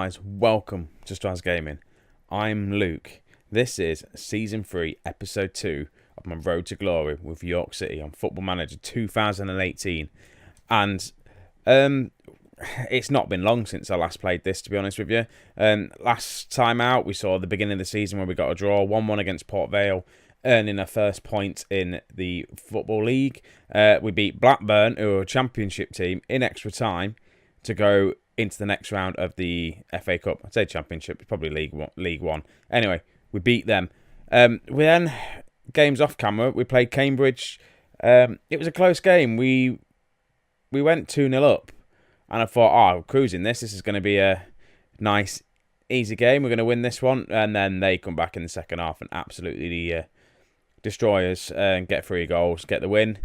guys, welcome to Straz Gaming. I'm Luke. This is Season 3, Episode 2 of my Road to Glory with York City on Football Manager 2018. And it's not been long since I last played this, to be honest with you. Last time out, we saw the beginning of the season where we got a draw, 1-1 against Port Vale, earning our first point in the Football League. We beat Blackburn, who are a championship team, in extra time to go into the next round of the FA Cup. I'd say Championship, it's probably League One. Anyway, we beat them. We then, games off camera, we played Cambridge. It was a close game. We went 2-0 up. And I thought, we're cruising this. This is going to be a nice, easy game. We're going to win this one. And then they come back in the second half and absolutely destroy us and get 3 goals, get the win.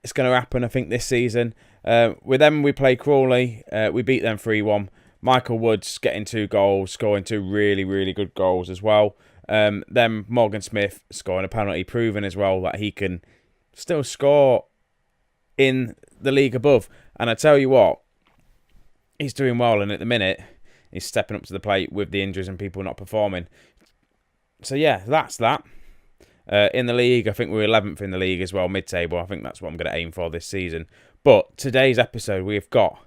It's going to happen, I think, this season. With them, we play Crawley. We beat them 3-1. Michael Woods getting 2 goals, scoring 2 really, really good goals as well. Then Morgan Smith scoring a penalty, proving as well that he can still score in the league above. And I tell you what, he's doing well. And at the minute, he's stepping up to the plate with the injuries and people not performing. So yeah, that's that. In the league, I think we're 11th in the league as well, mid-table. I think that's what I'm going to aim for this season. But today's episode, we've got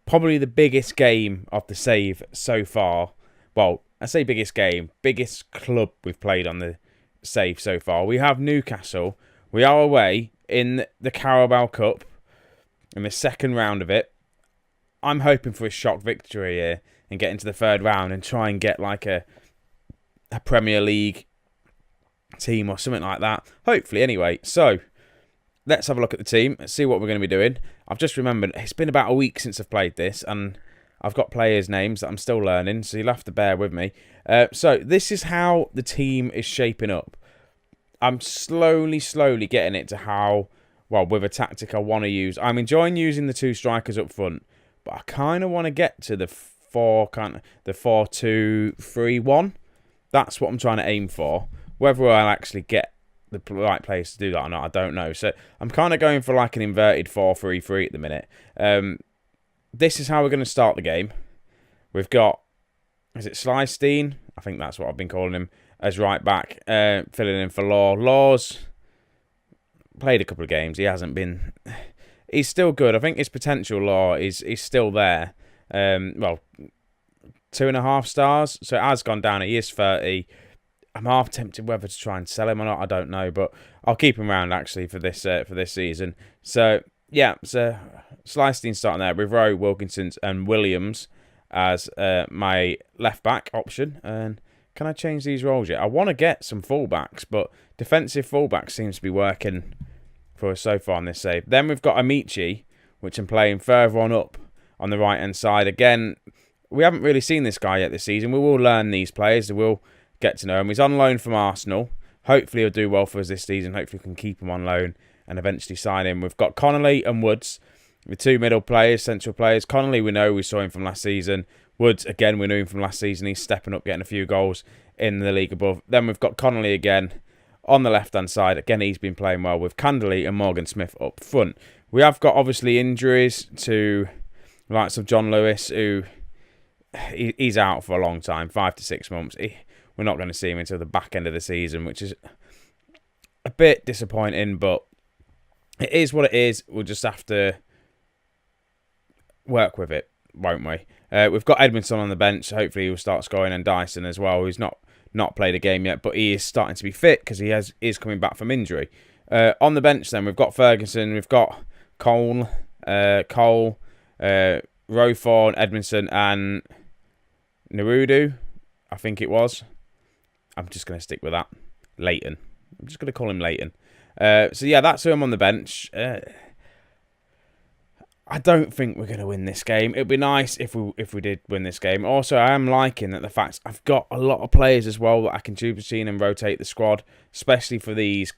probably the biggest game of the save so far. Well, I say biggest game, biggest club we've played on the save so far. We have Newcastle. We are away in the Carabao Cup in the second round of it. I'm hoping for a shock victory here and get into the third round and try and get like a Premier League team or something like that. Hopefully, anyway. So, let's have a look at the team. Let's see what we're going to be doing. I've just remembered, it's been about a week since I've played this, and I've got players' names that I'm still learning, so you'll have to bear with me. So, this is how the team is shaping up. I'm slowly getting it to how, well, with a tactic I want to use. I'm enjoying using the 2 strikers up front, but I kind of want to get to the 4-2-3-1. That's what I'm trying to aim for. Whether I'll actually get the right players to do that or not, I don't know. So I'm kind of going for like an inverted 4-3-3 at the minute. This is how we're going to start the game. We've got, is it Slystein? I think that's what I've been calling him, as right back, filling in for Law. Law's played a couple of games. He hasn't been... He's still good. I think his potential, Law, is still there. Well, 2.5 stars. So it has gone down. He is 30. I'm half tempted whether to try and sell him or not. I don't know, but I'll keep him around actually for this season. So yeah, so Slystein starting there with Rowe, Wilkinsons, and Williams as my left back option. And can I change these roles yet? I want to get some fullbacks, but defensive fullback seems to be working for us so far on this save. Then we've got Amici, which I'm playing further on up on the right hand side. Again, we haven't really seen this guy yet this season. We will learn these players. We'll get to know him. He's on loan from Arsenal. Hopefully he'll do well for us this season. Hopefully we can keep him on loan and eventually sign him. We've got Connolly and Woods, the 2 middle players, central players. Connolly, we know, we saw him from last season. Woods, again, we knew him from last season. He's stepping up, getting a few goals in the league above. Then we've got Connolly again on the left-hand side. Again, he's been playing well with Canderley and Morgan Smith up front. We have got, obviously, injuries to the likes of John Lewis, who he's out for a long time, 5 to 6 months. We're not going to see him until the back end of the season, which is a bit disappointing, but it is what it is. We'll just have to work with it, won't we? We've got Edmondson on the bench. Hopefully he'll start scoring, and Dyson as well, who's not played a game yet, but he is starting to be fit because he is coming back from injury. On the bench then, we've got Ferguson, we've got Cole, Rowthorne, Edmondson, and Nerudu, I think it was. I'm just going to stick with that. Leighton. I'm just going to call him Leighton. So yeah, that's who I'm on the bench. I don't think we're going to win this game. It'd be nice if we did win this game. Also, I am liking that the fact I've got a lot of players as well that I can choose between and rotate the squad, especially for these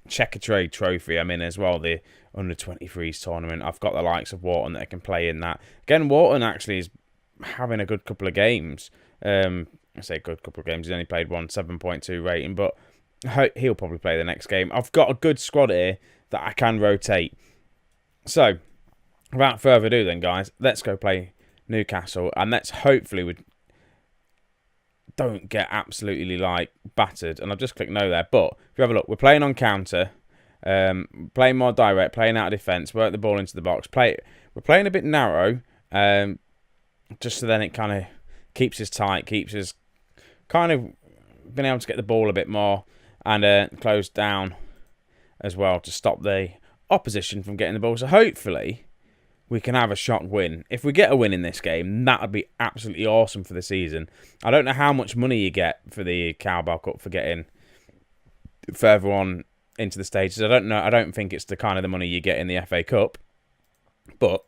Checker Trade Trophy I'm in as well, the Under-23s tournament. I've got the likes of Wharton that I can play in that. Again, Wharton actually is having a good couple of games. I say good couple of games. He's only played one, 7.2 rating, but he'll probably play the next game. I've got a good squad here that I can rotate. So, without further ado then, guys, let's go play Newcastle, and let's hopefully don't get absolutely like battered. And I've just clicked no there. But if you have a look, we're playing on counter, playing more direct, playing out of defence, work the ball into the box. We're playing a bit narrow, just so then it kind of keeps us tight, keeps us kind of being able to get the ball a bit more and close down as well to stop the opposition from getting the ball. So hopefully we can have a shock win. If we get a win in this game, that would be absolutely awesome for the season. I don't know how much money you get for the Carabao Cup for getting further on into the stages. I don't know. I don't think it's the kind of the money you get in the FA Cup. But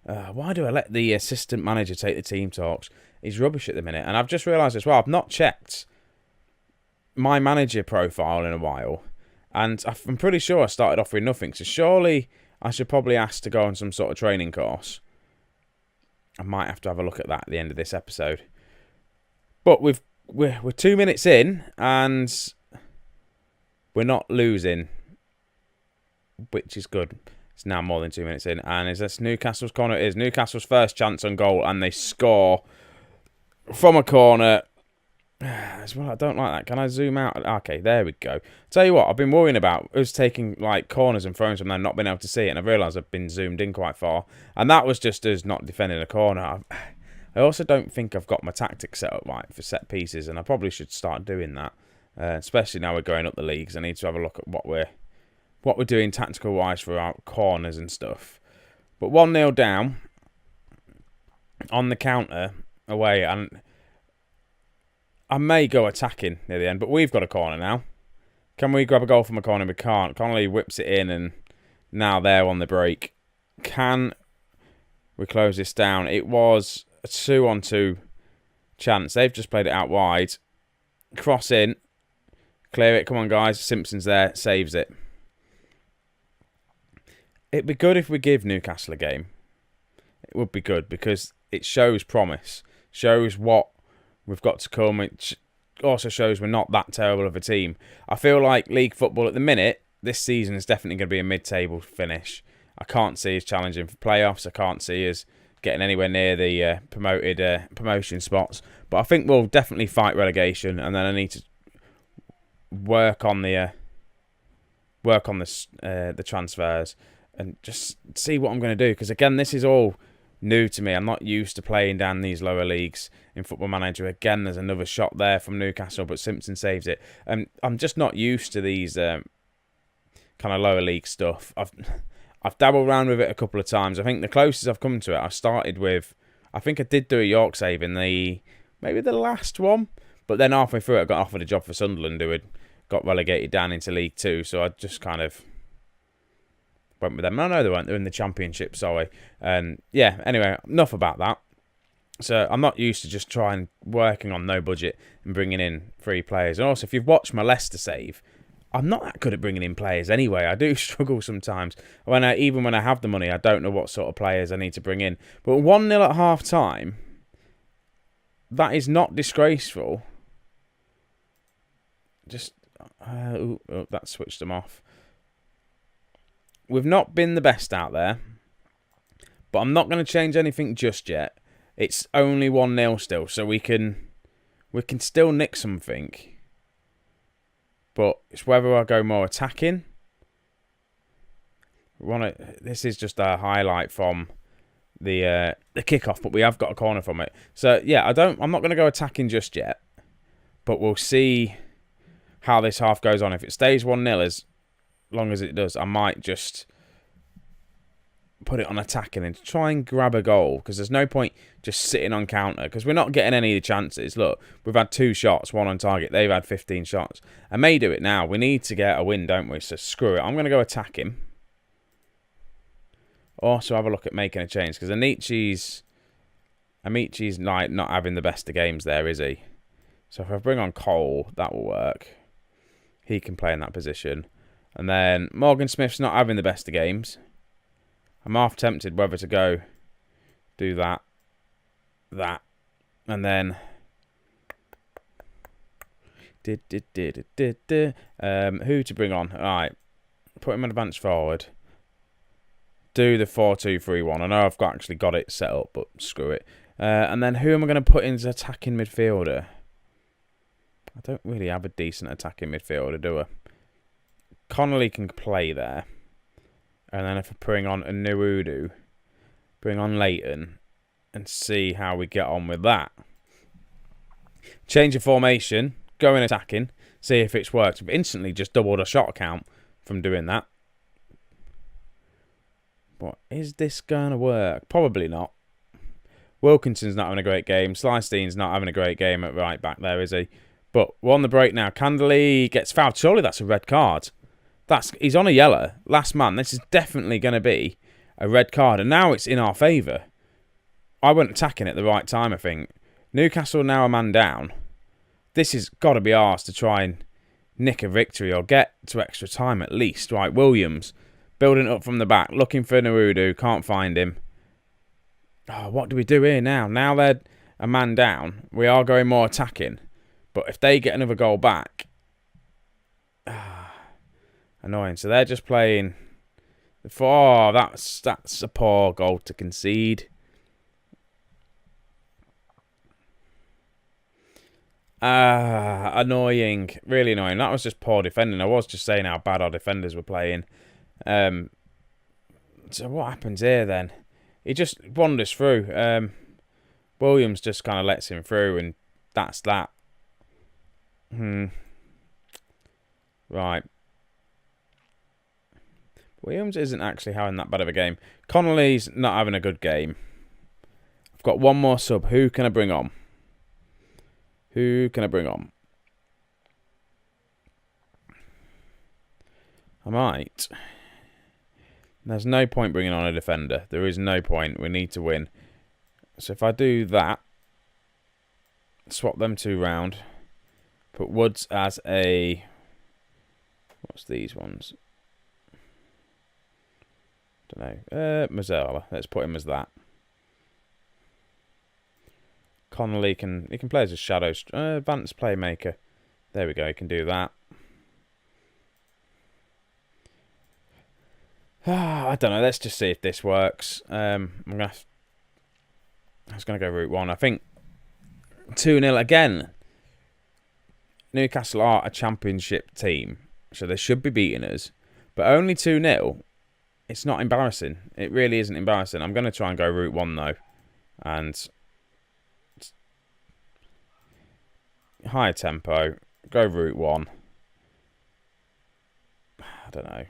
why do I let the assistant manager take the team talks? He's rubbish at the minute. And I've just realised as well, I've not checked my manager profile in a while. And I'm pretty sure I started off with nothing. So surely I should probably ask to go on some sort of training course. I might have to have a look at that at the end of this episode. But we're 2 minutes in and we're not losing, which is good. It's now more than 2 minutes in. And is this Newcastle's corner? It is Newcastle's first chance on goal. And they score from a corner. As well, I don't like that. Can I zoom out? Okay, there we go. Tell you what, I've been worrying about us taking like corners and throws from there, not being able to see it. And I've realised I've been zoomed in quite far. And that was just us not defending a corner. I also don't think I've got my tactics set up right for set pieces. And I probably should start doing that. Especially now we're going up the leagues. I need to have a look at what we're doing tactical wise for our corners and stuff. But 1-0 down on the counter away, and I may go attacking near the end, but we've got a corner now. Can we grab a goal from a corner? We can't. Connolly whips it in, and now they're on the break. Can we close this down? It was a 2-on-2 chance. They've just played it out wide. Cross in. Clear it. Come on, guys. Simpson's there. Saves it. It'd be good if we give Newcastle a game. It would be good because it shows promise. Shows what we've got to come. It also shows we're not that terrible of a team. I feel like league football at the minute, this season is definitely going to be a mid-table finish. I can't see us challenging for playoffs. I can't see us getting anywhere near the promotion spots. But I think we'll definitely fight relegation, and then I need to work on the transfers and just see what I'm going to do. Because again, this is all new to me. I'm not used to playing down these lower leagues in Football Manager. Again, there's another shot there from Newcastle, but Simpson saves it. I'm just not used to these kind of lower league stuff. I've dabbled around with it a couple of times. I think the closest I've come to it, I started with, I think I did do a York save in maybe the last one, but then halfway through it, I got offered a job for Sunderland, who had got relegated down into League 2, so I just kind of went with them. No, they weren't. They're in the Championship, sorry. And yeah, anyway, enough about that. So I'm not used to just working on no budget and bringing in free players. And also, if you've watched my Leicester save, I'm not that good at bringing in players anyway. I do struggle sometimes. Even when I have the money, I don't know what sort of players I need to bring in. But 1-0 at half-time, that is not disgraceful. Just, that switched them off. We've not been the best out there, but I'm not going to change anything just yet. It's only 1-0 still, so we can still nick something. But it's whether I go more attacking. This is just a highlight from the kickoff, but we have got a corner from it. So yeah, I'm not going to go attacking just yet, but we'll see how this half goes on. If it stays 1-0 as long as it does, I might just put it on attacking and try and grab a goal, because there's no point just sitting on counter because we're not getting any of the chances. Look, we've had 2 shots, 1 on target. They've had 15 shots. I may do it now. We need to get a win, don't we? So screw it. I'm going to go attacking. Also have a look at making a change, because Amichi's like not having the best of games there, is he? So if I bring on Cole, that will work. He can play in that position. And then Morgan Smith's not having the best of games. I'm half tempted whether to go do that, and then who to bring on? All right, put him an advance forward. Do the 4-2-3-1. I know I've actually got it set up, but screw it. And then who am I going to put in as attacking midfielder? I don't really have a decent attacking midfielder, do I? Connolly can play there. And then if I bring on a Nuudu, bring on Leighton, and see how we get on with that. Change of formation, go in attacking, see if it's worked. We've instantly just doubled our shot count from doing that. But is this going to work? Probably not. Wilkinson's not having a great game. Slystein's not having a great game at right back there, is he? But we're on the break now. Candley gets fouled. Surely that's a red card. He's on a yellow. Last man. This is definitely going to be a red card. And now it's in our favour. I went attacking at the right time, I think. Newcastle now a man down. This has got to be ours to try and nick a victory or get to extra time at least. Right, Williams building up from the back. Looking for Nuudu. Can't find him. Oh, what do we do here now? Now they're a man down. We are going more attacking. But if they get another goal back... annoying. So they're just playing... Oh, that's a poor goal to concede. Annoying. Really annoying. That was just poor defending. I was just saying how bad our defenders were playing. So what happens here then? He just wanders through. Williams just kind of lets him through, and that's that. Right. Williams isn't actually having that bad of a game. Connolly's not having a good game. I've got one more sub. Who can I bring on? Who can I bring on? I might. There's no point bringing on a defender. There is no point. We need to win. So if I do that, swap them two round, put Woods as a... What's these ones? Don't know. Mazzella. Let's put him as that. Connolly can play as a shadow advanced playmaker. There we go. He can do that. I don't know. Let's just see if this works. I was going to go route one. I think 2-0 again. Newcastle are a championship team, so they should be beating us. But only 2-0. It's not embarrassing. It really isn't embarrassing. I'm going to try and go route one though, and higher tempo. Go route one. I don't know.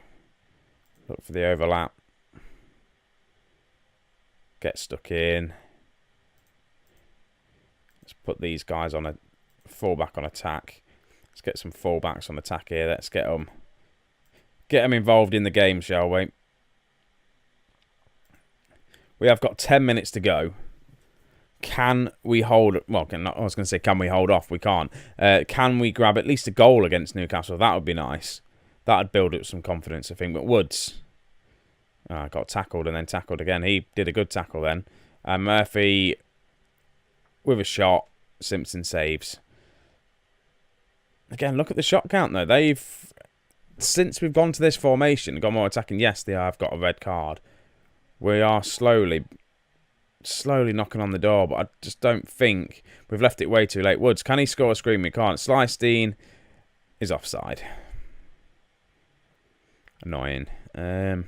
Look for the overlap. Get stuck in. Let's put these guys on a fullback on attack. Let's get some fullbacks on attack here. Let's get them involved in the game, shall we? We have got 10 minutes to go. Can we hold... Well, I was going to say, can we hold off? We can't. Can we grab at least a goal against Newcastle? That would be nice. That would build up some confidence, I think. But Woods got tackled and then tackled again. He did a good tackle then. Murphy with a shot. Simpson saves. Again, look at the shot count, though. They've... Since we've gone to this formation, gone more attacking, yes, they have got a red card. We are slowly knocking on the door, but I just don't think we've left it way too late. Woods, can he score a screen? We can't. Slystein is offside. Annoying. And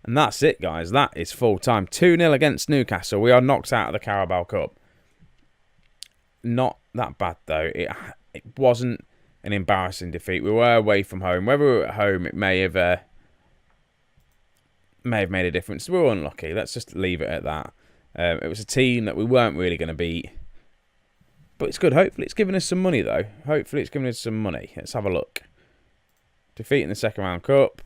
that's it, guys. That is full time. 2-0 against Newcastle. We are knocked out of the Carabao Cup. Not that bad, though. It wasn't an embarrassing defeat. We were away from home. Whether we were at home, it may have made a difference. We were unlucky. Let's just leave it at that. It was a team that we weren't really going to beat. But it's good. Hopefully it's given us some money, though. Hopefully it's given us some money. Let's have a look. Defeat in the second round cup.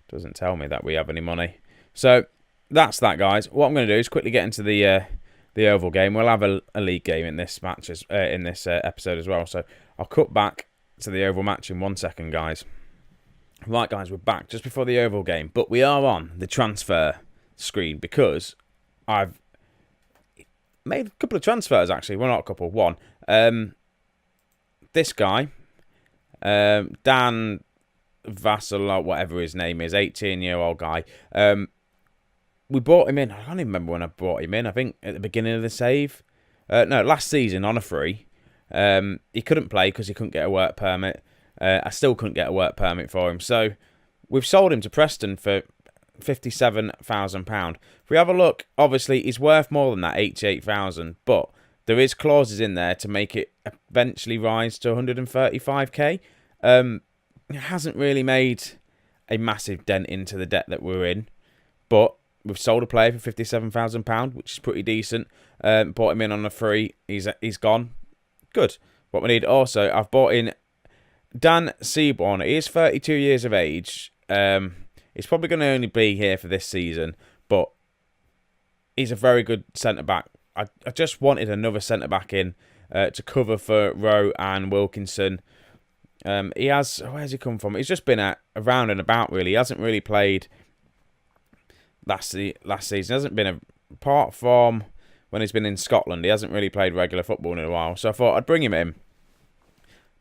Doesn't tell me that we have any money. So that's that, guys. What I'm going to do is quickly get into the Oval game. We'll have a league game in this match, in this episode as well. So I'll cut back to the Oval match in 1 second, guys. Right, guys, we're back just before the Oval game. But we are on the transfer screen because I've made a couple of transfers, actually. Well, not a couple, one. This guy, Dan Vassal, or whatever his name is, 18-year-old guy. We brought him in. I can't even remember when I brought him in. I think at the beginning of the save. No, last season on a free. He couldn't play because he couldn't get a work permit. I still couldn't get a work permit for him. So we've sold him to Preston for £57,000. If we have a look, obviously he's worth more than that, 88,000, but there is clauses in there to make it eventually rise to 135k. It hasn't really made a massive dent into the debt that we're in, but we've sold a player for £57,000, which is pretty decent. Bought him in on a free. He's gone. Good. What we need also, I've bought in Dan Seaborn. He is 32 years of age. He's probably going to only be here for this season, but he's a very good centre-back. I just wanted another centre-back in to cover for Rowe and Wilkinson. He has... Where's he come from? He's just been around and about, really. He hasn't really played last season. He hasn't been... Apart from when he's been in Scotland, he hasn't really played regular football in a while. So I thought I'd bring him in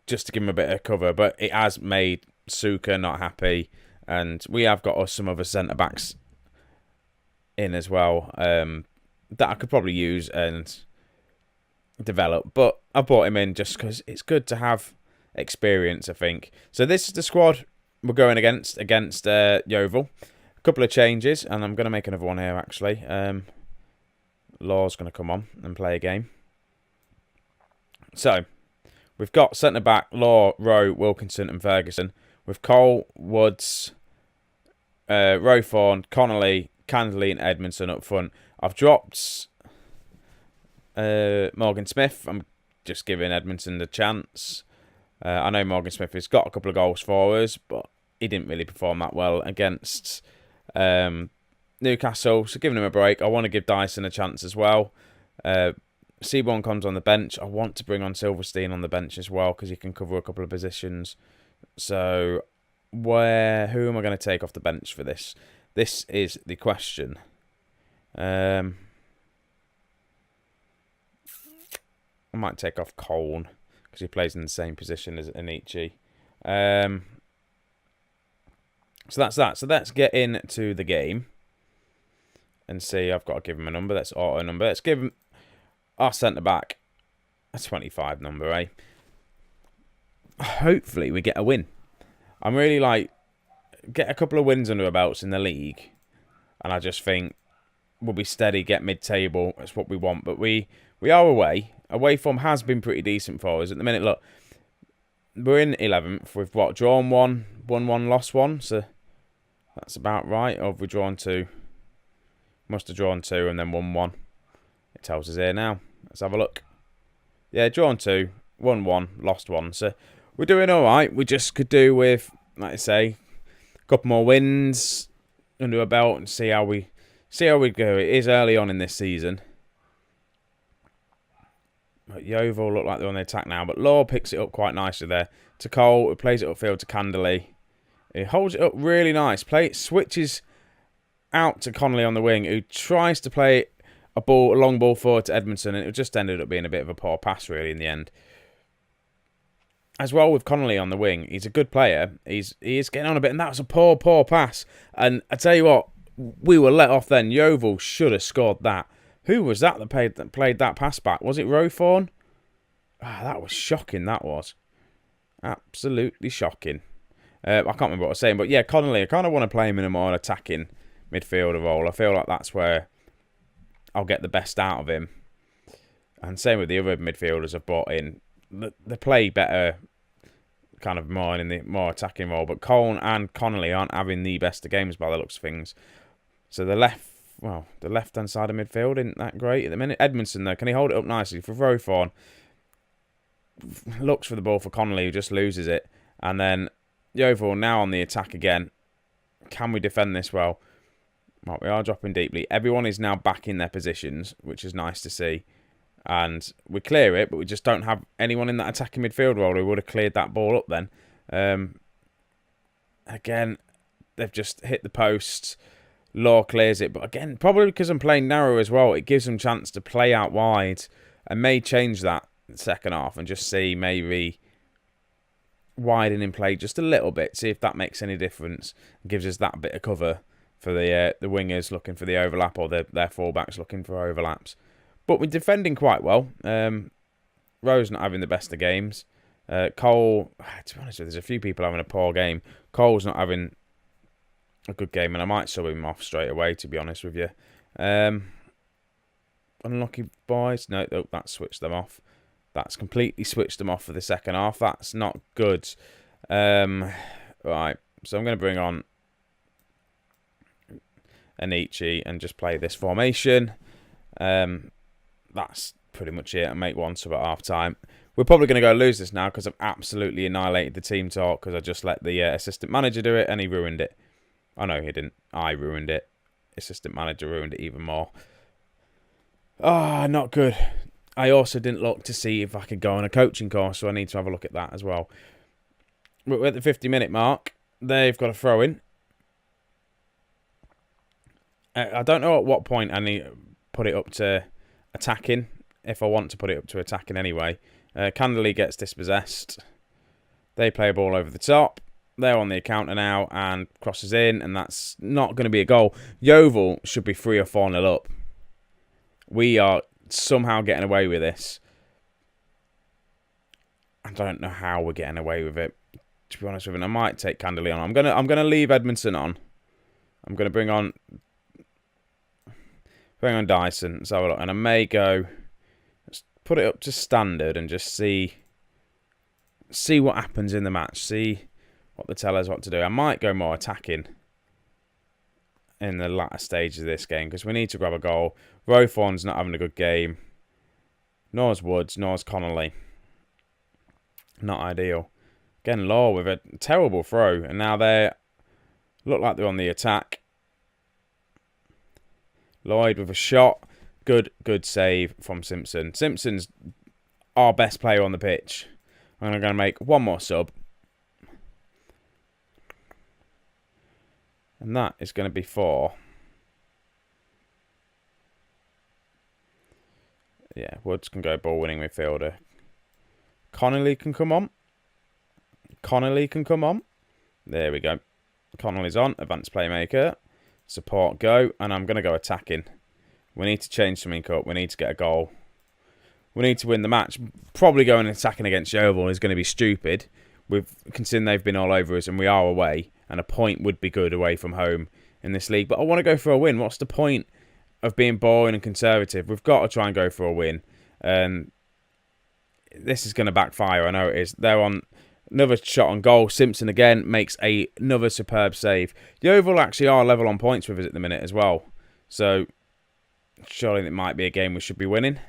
just to give him a bit of cover. But it has made Suka not happy. And we have got some other centre-backs in as well that I could probably use and develop. But I brought him in just because it's good to have experience, I think. So this is the squad we're going against Yeovil. A couple of changes, and I'm going to make another one here, actually. Law's going to come on and play a game. So, we've got centre-back, Law, Rowe, Wilkinson and Ferguson. With Cole, Woods, Rowthorne, Connolly, Candley and Edmondson up front. I've dropped Morgan Smith. I'm just giving Edmondson the chance. I know Morgan Smith has got a couple of goals for us, but he didn't really perform that well against Newcastle. So giving him a break. I want to give Dyson a chance as well. Seaborn comes on the bench. I want to bring on Silverstein on the bench as well because he can cover a couple of positions. So, who am I going to take off the bench for this? This is the question. I might take off Colne because he plays in the same position as Anichi. So that's that. So let's get into the game and see. I've got to give him a number. That's auto number. Let's give him our centre-back a 25 number, eh? Hopefully we get a win. I'm really get a couple of wins under our belts in the league, and I just think we'll be steady, get mid-table. That's what we want. But we are away. Away form has been pretty decent for us at the minute. Look, we're in 11th. We've drawn one, won one, lost one. So that's about right. Or have we drawn two? Must have drawn two and then won one. It tells us here now. Let's have a look. Yeah, drawn two, won one, lost one. So we're doing all right. We just could do with, like I say, a couple more wins under our belt and see how we go. It is early on in this season. But Yeovil look like they're on the attack now. But Law picks it up quite nicely there. To Cole, who plays it upfield to Candley. He holds it up really nice. Switches out to Connolly on the wing, who tries to play a long ball forward to Edmondson, and it just ended up being a bit of a poor pass, really, in the end. As well with Connolly on the wing, he's a good player. He is getting on a bit, and that was a poor pass. And I tell you what, we were let off then. Yeovil should have scored that. Who was that played that pass back? Was it Rowthorne? That was shocking, that was. Absolutely shocking. I can't remember what I was saying, but yeah, Connolly, I kind of want to play him in a more attacking midfielder role. I feel like that's where I'll get the best out of him. And same with the other midfielders I've brought in. They play better, kind of more in the more attacking role. But Colne and Connolly aren't having the best of games by the looks of things. So the left-hand side of midfield isn't that great at the minute. Edmondson, though, can he hold it up nicely for Rowthorne? Looks for the ball for Connolly, who just loses it. And then Yeovil now on the attack again. Can we defend this well? Right, we are dropping deeply. Everyone is now back in their positions, which is nice to see. And we clear it, but we just don't have anyone in that attacking midfield role who would have cleared that ball up then. Again, they've just hit the post. Law clears it. But again, probably because I'm playing narrow as well, it gives them a chance to play out wide. And may change that second half and just see maybe widening play just a little bit. See if that makes any difference. Gives us that bit of cover for the wingers looking for the overlap or their fullbacks looking for overlaps. But we're defending quite well. Rowe's not having the best of games. Cole, to be honest with you, there's a few people having a poor game. Cole's not having a good game, and I might sub him off straight away, to be honest with you. Unlucky boys. No, that switched them off. That's completely switched them off for the second half. That's not good. Right, so I'm going to bring on Anichi and just play this formation. That's pretty much it. I make one sub at half time. We're probably going to go lose this now because I've absolutely annihilated the team talk because I just let the assistant manager do it and he ruined it. Oh no, he didn't. I ruined it. Assistant manager ruined it even more. Ah, not good. I also didn't look to see if I could go on a coaching course, so I need to have a look at that as well. We're at the 50-minute mark. They've got a throw in. I don't know at what point I need to put it up to attacking, if I want to put it up to attacking anyway. Canderley gets dispossessed. They play a ball over the top. They're on the counter now and crosses in, and that's not going to be a goal. Yeovil should be 3 or 4-0 up. We are somehow getting away with this. I don't know how we're getting away with it. To be honest with you, I might take Canderley on. I'm gonna leave Edmondson on. I'm gonna bring on Dyson. Let's have a look, and I may go. Let's put it up to standard and just see what happens in the match. See what they tell us what to do. I might go more attacking in the latter stages of this game because we need to grab a goal. Rowthorne's not having a good game. Nor's Woods, Nor's Connolly. Not ideal. Again, Law with a terrible throw, and now they look like they're on the attack. Lloyd with a shot. Good save from Simpson. Simpson's our best player on the pitch. I'm going to make one more sub. And that is going to be 4. Yeah, Woods can go ball-winning midfielder. Connolly can come on. There we go. Connolly's on. Advanced playmaker. Support go. And I'm going to go attacking. We need to change something up. We need to get a goal. We need to win the match. Probably going attacking against Yeovil is going to be stupid. Considering they've been all over us and we are away. And a point would be good away from home in this league. But I want to go for a win. What's the point of being boring and conservative? We've got to try and go for a win. This is going to backfire. I know it is. They're on another shot on goal. Simpson again makes another superb save. Yeovil actually are level on points with us at the minute as well. So surely it might be a game we should be winning.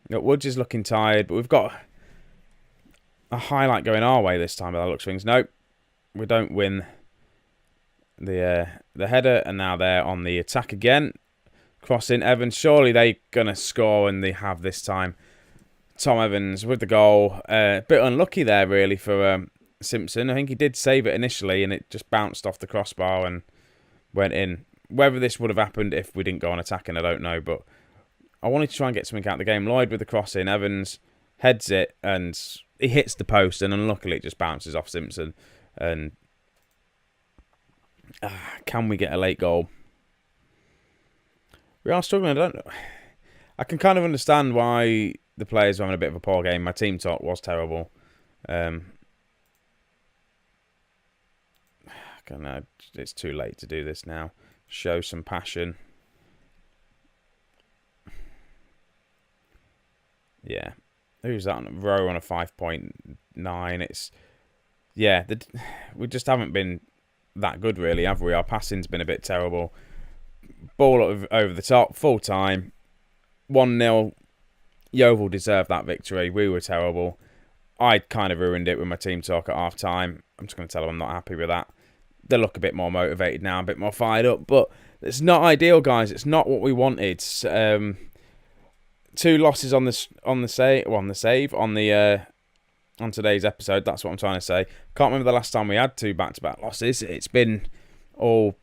Woods is looking tired, but we've got a highlight going our way this time by the looks of things. Nope. We don't win the header, and now they're on the attack again. Crossing Evans. Surely they're going to score, and they have this time. Tom Evans with the goal. A bit unlucky there, really, for Simpson. I think he did save it initially, and it just bounced off the crossbar and went in. Whether this would have happened if we didn't go on attacking, I don't know, but I wanted to try and get something out of the game. Lloyd with the crossing. Evans heads it, and he hits the post, and unluckily it just bounces off Simpson. And can we get a late goal? We are struggling. I can kind of understand why the players are having a bit of a poor game. My team talk was terrible. It's too late to do this now. Show some passion. Yeah. Who's that on Rowe on a 5.9? We just haven't been that good, really, have we? Our passing's been a bit terrible. Ball over the top, full time. 1-0. Yeovil deserved that victory. We were terrible. I kind of ruined it with my team talk at half time. I'm just going to tell them I'm not happy with that. They look a bit more motivated now, a bit more fired up, but it's not ideal, guys. It's not what we wanted. 2 losses on today's episode. That's what I'm trying to say. Can't remember the last time we had 2 back-to-back losses. It's been all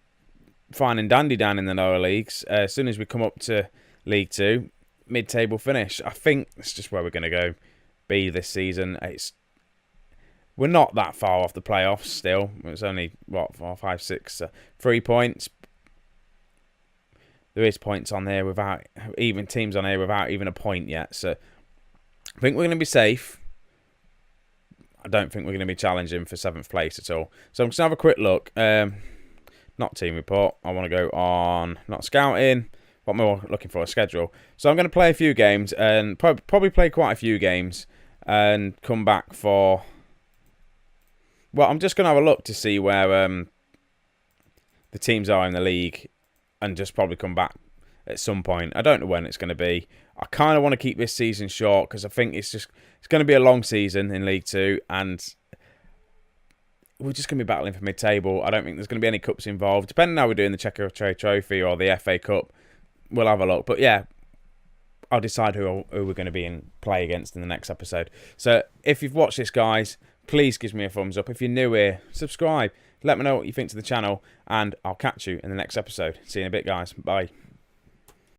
fine and dandy down in the lower leagues. As soon as we come up to League 2, mid-table finish. I think that's just where we're going to be this season. We're not that far off the playoffs still. It's only, 4, 5, 6, 3 points. There is points on here without even teams on here without even a point yet. So I think we're going to be safe. I don't think we're going to be challenging for 7th place at all. So I'm just going to have a quick look. Not team report. I want to go on not scouting. What am I looking for? A schedule. So I'm going to play a few games and probably play quite a few games and come back for... Well, I'm just going to have a look to see where the teams are in the league and just probably come back at some point. I don't know when it's going to be. I kind of want to keep this season short because I think it's going to be a long season in League 2 and we're just going to be battling for mid-table. I don't think there's going to be any cups involved. Depending on how we're doing the Checker Trade Trophy or the FA Cup, we'll have a look. But yeah, I'll decide who we're going to be in play against in the next episode. So if you've watched this, guys, please give me a thumbs up. If you're new here, subscribe. Let me know what you think to the channel, and I'll catch you in the next episode. See you in a bit, guys. Bye.